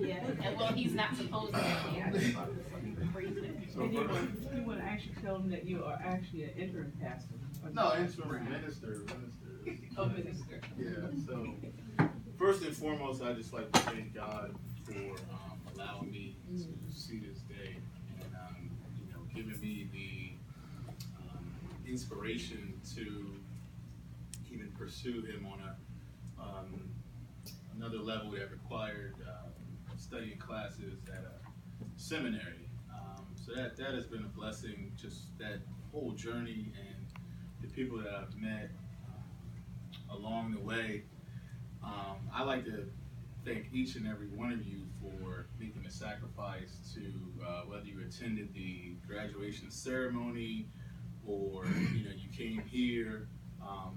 Yeah, and well, he's not supposed to have the actual office, so he praised it. So And first, you want to actually tell them that you are actually an interim pastor? Or no, just interim Brown? minister. Oh, minister. Yeah, so first and foremost, I just like to thank God for allowing me to see this day and giving me the inspiration to even pursue Him on another level that required studying classes at a seminary. So that has been a blessing. Just that whole journey and the people that I've met along the way. I like to thank each and every one of you for making the sacrifice to whether you attended the graduation ceremony or you came here.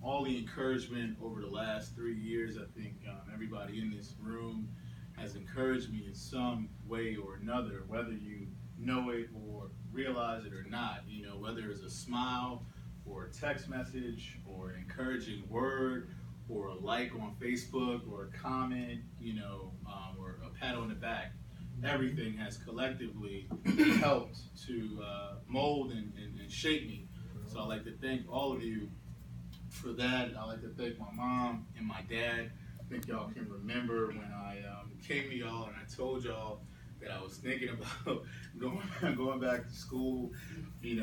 All the encouragement over the last 3 years, I think everybody in this room has encouraged me in some way or another, whether you know it or realize it or not. Whether it's a smile or a text message or an encouraging word or a like on Facebook or a comment, or a pat on the back. Everything has collectively helped to mold and shape me. So I'd like to thank all of you for that. I'd like to thank my mom and my dad. I think y'all can remember when I came to y'all and I told y'all that I was thinking about going back to school, and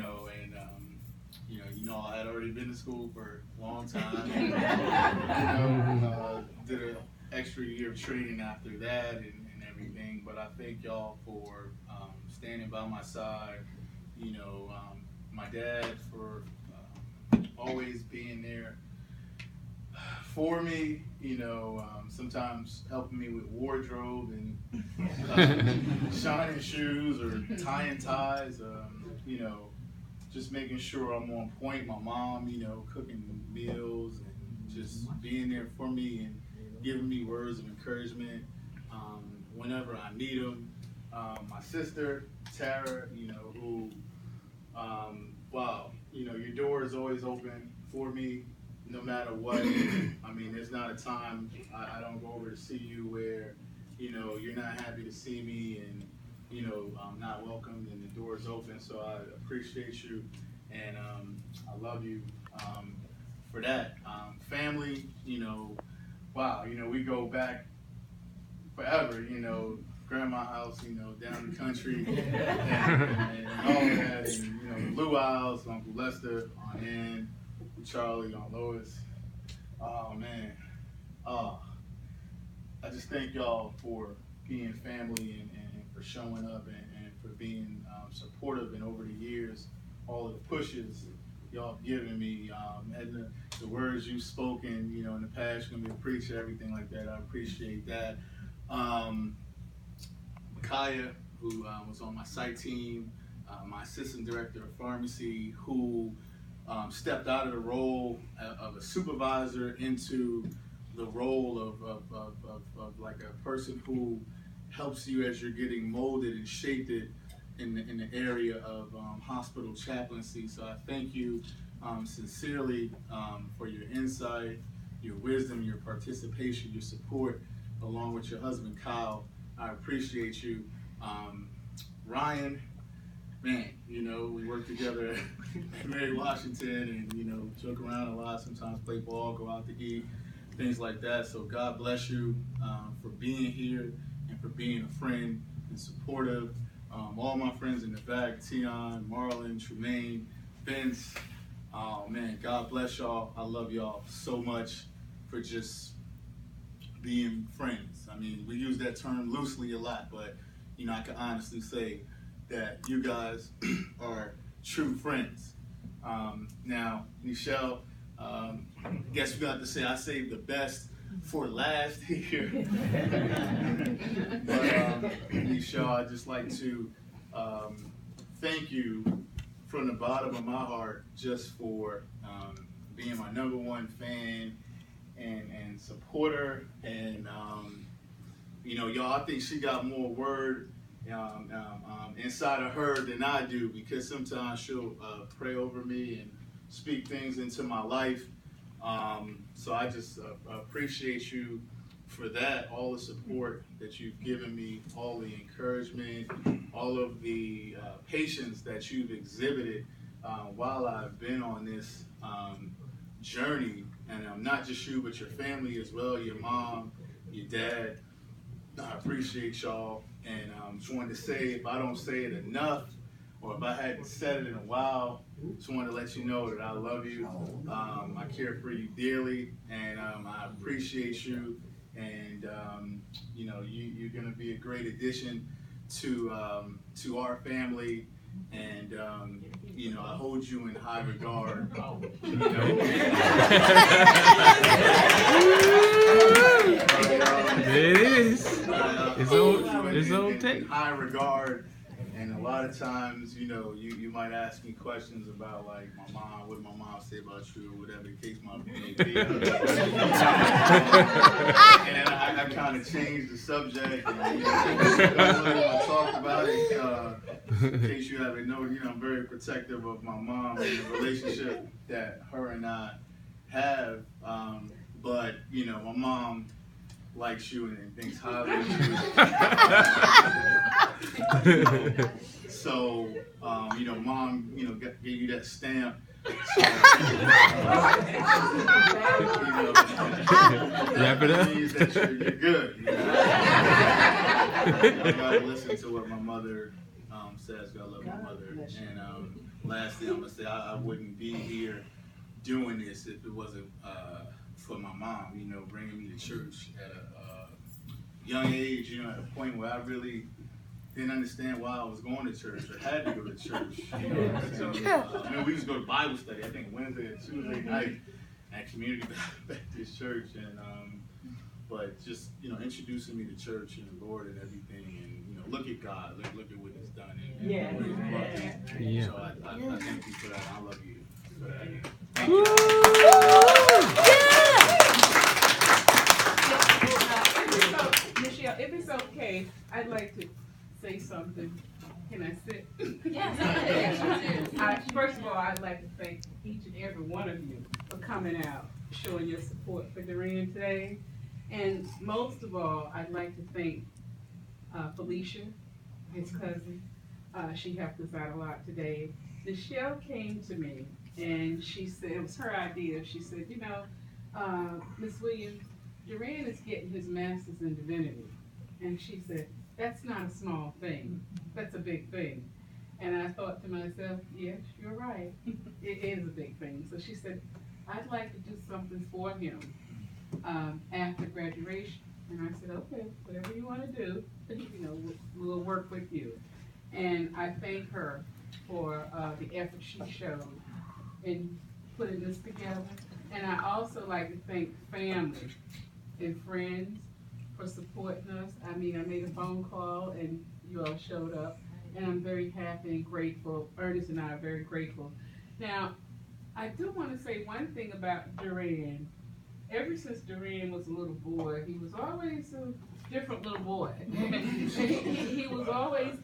I had already been to school for a long time. Did an extra year of training after that and everything. But I thank y'all for standing by my side. My dad for always being there for me. Sometimes helping me with wardrobe and shining shoes or tying ties. Just making sure I'm on point. My mom, cooking meals and just being there for me and giving me words of encouragement whenever I need them. My sister, Tara, who, wow, your door is always open for me no matter what. I mean, there's not a time I don't go over to see you where, you're not happy to see me and, I'm not welcomed and the door is open. So I appreciate you and I love you for that. Family, wow, we go back forever, grandma house, down the country and all of that. And, Blue Isles, Uncle Lester, Aunt Ann, Charlie, Aunt Lois. Oh, man. I just thank y'all for being family and for showing up and for being supportive. And over the years, all of the pushes y'all have given me and the words you've spoken, in the past, you're going to be a preacher, everything like that. I appreciate that. Kaya, who was on my site team, my assistant director of pharmacy, who stepped out of the role of a supervisor into the role of like a person who helps you as you're getting molded and shaped in the area of hospital chaplaincy. So I thank you sincerely for your insight, your wisdom, your participation, your support, along with your husband, Kyle. I appreciate you. Ryan, man, we work together at Mary Washington and, joke around a lot, sometimes play ball, go out to eat, things like that. So God bless you for being here and for being a friend and supportive. All my friends in the back, Tion, Marlon, Tremaine, Vince, oh man, God bless y'all. I love y'all so much for just being friends. I mean, we use that term loosely a lot, but I can honestly say that you guys are true friends. Now, Nichelle, guess we got to say I saved the best for last here. But Nichelle, I'd just like to thank you from the bottom of my heart just for being my #1 fan and supporter. And y'all, I think she got more word inside of her than I do, because sometimes she'll pray over me and speak things into my life. So I just appreciate you for that, all the support that you've given me, all the encouragement, all of the patience that you've exhibited while I've been on this journey, and not just you, but your family as well, your mom, your dad. I appreciate y'all, and just wanted to say, if I don't say it enough, or if I hadn't said it in a while, just wanted to let you know that I love you. I care for you dearly, and I appreciate you. And you know, you're gonna be a great addition to our family, and you know, I hold you in high regard. You know. There it is. It's on in tape. high regard, and a lot of times, you know, you might ask me questions about like my mom, what did my mom say about you, or whatever the case might be. And I kind of changed the subject, and you know, I talked about it. In case you haven't known, you know, I'm very protective of my mom and the relationship that her and I have. But you know, my mom likes you and thinks highly of you. So, you know, mom, you know, gave you that stamp. So, Wrap it up. means that you're good. You know? I gotta listen to what my mother says. Gotta love my mother. And lastly, I'm gonna say I wouldn't be here doing this if it wasn't for my mom. You know, bringing me to church at a young age. You know, at a point where I really didn't understand why I was going to church or had to go to church. You know, I mean, we used to go to Bible study. I think Wednesday and Tuesday night at Community Baptist Church, and but just, you know, introducing me to church and the Lord and everything, and you know, look at God, look at what He's done, and Yeah. Yeah. So I thank you for that. I love you for that. Michelle, if it's okay, I'd like to say something. Can I sit? Yes. First of all, I'd like to thank each and every one of you for coming out, showing your support for Duran today. And most of all, I'd like to thank Felicia, his cousin. She helped us out a lot today. Michelle came to me and she said, it was her idea. She said, you know, Miss Williams, Duran is getting his master's in divinity. And she said, that's not a small thing. That's a big thing. And I thought to myself, yes, you're right. It is a big thing. So she said, I'd like to do something for him after graduation. And I said, okay, whatever you want to do, you know, we'll work with you. And I thank her for the effort she showed in putting this together. And I also like to thank family and friends for supporting us. I mean, I made a phone call and you all showed up, and I'm very happy and grateful. Ernest and I are very grateful. Now, I do want to say one thing about Duran. Ever since Duran was a little boy, he was always a different little boy. he was always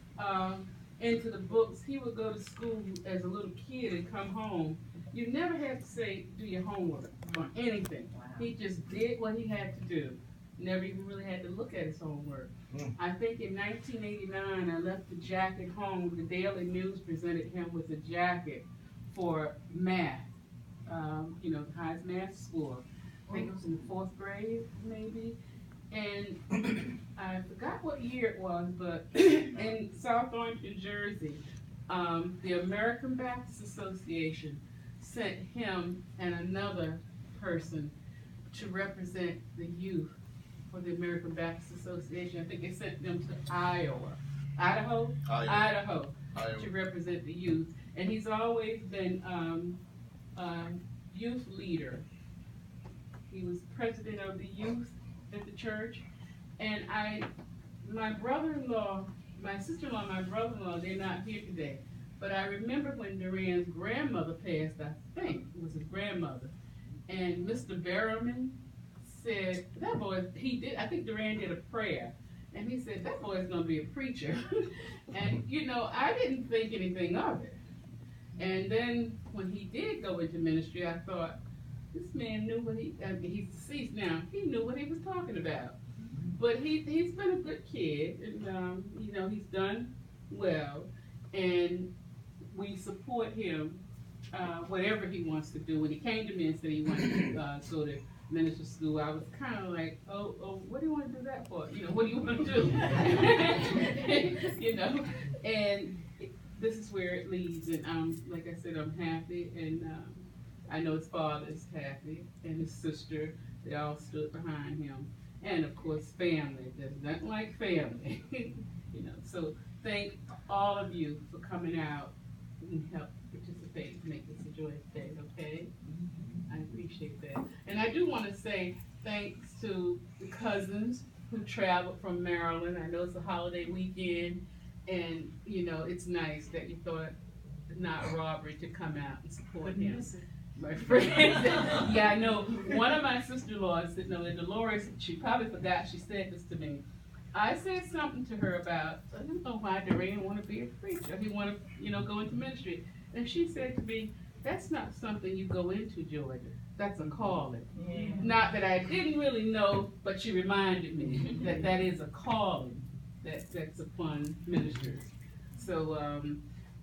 into the books. He would go to school as a little kid and come home. You never had to say, do your homework or anything. He just did what he had to do. Never even really had to look at his homework. I think in 1989, I left the jacket home. The Daily News presented him with a jacket for math, you know, the highest math score. I think it was in the 4th grade, maybe. And I forgot what year it was, but in South Orange, New Jersey, the American Baptist Association sent him and another person to represent the youth for the American Baptist Association. I think they sent them to Idaho, to represent the youth. And he's always been youth leader. He was president of the youth at the church. And my brother-in-law, my sister-in-law, my brother-in-law, they're not here today. But I remember when Duran's grandmother passed, I think it was his grandmother. And Mr. Berriman said, that boy, I think Duran did a prayer. And he said, that boy's gonna be a preacher. And you know, I didn't think anything of it. And then when he did go into ministry, I thought, this man knew what he's deceased now, he knew what he was talking about. But he's been a good kid, and you know, he's done well, and we support him, whatever he wants to do. When he came to me and said he wanted to go to minister school, I was kind of like, oh, what do you want to do that for? You know, what do you want to do? You know, and this is where it leads, and like I said, I'm happy, and I know his father is happy, and his sister, they all stood behind him, and of course family. There's nothing like family. You know, so thank all of you for coming out and help participate to make this a joyous day, okay? I appreciate that. And I do want to say thanks to the cousins who traveled from Maryland. I know it's a holiday weekend, and you know, it's nice that you thought it not a robbery to come out and support him. My friend, yeah, I know. One of my sister-in-laws said, no, and Dolores, she probably forgot she said this to me. I said something to her about, I don't know why Duran want to be a preacher. He want to, you know, go into ministry. And she said to me, that's not something you go into, Georgia. That's a calling. Yeah. Not that I didn't really know, but she reminded me that that is a calling that's upon ministers. So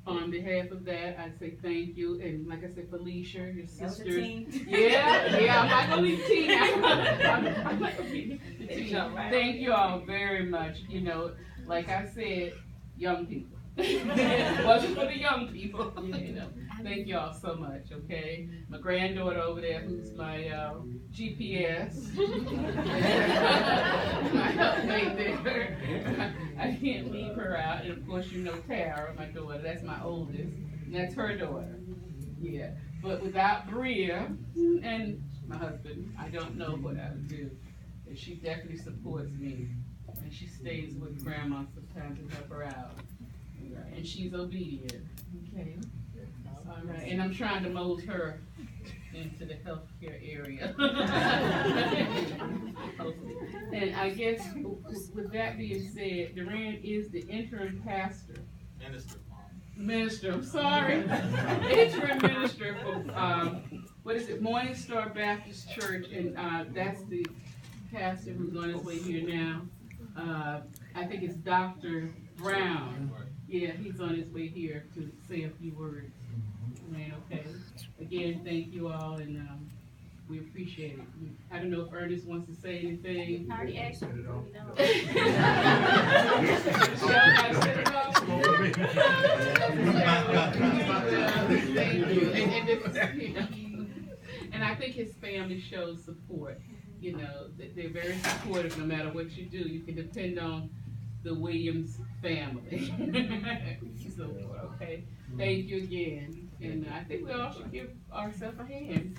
on behalf of that, I say thank you. And like I said, Felicia, your sisters. Yeah, I'm not going to leave Tina. I'm not going to leave the team. Thank you all very much. You know, like I said, young people. It wasn't for the young people, you know. Thank you all so much, okay? My granddaughter over there, who's my GPS. My helpmate there. I can't leave her out. And of course, you know Tara, my daughter. That's my oldest. And that's her daughter. Yeah. But without Bria and my husband, I don't know what I would do. And she definitely supports me. And she stays with grandma sometimes to help her out. And she's obedient. Okay. All right. And I'm trying to mold her into the healthcare area. And I guess with that being said, Duran is the interim pastor. Minister, I'm sorry. Interim minister for what is it, Morning Star Baptist Church, and that's the pastor who's on his way here now. I think it's Dr. Brown. Yeah, he's on his way here to say a few words. Right, okay. Again, thank you all, and we appreciate it. I don't know if Ernest wants to say anything. I already asked him. Thank you. And I think his family shows support. You know, they're very supportive no matter what you do. You can depend on the Williams family. So, okay. Thank you again. And I think we all should give ourselves a hand.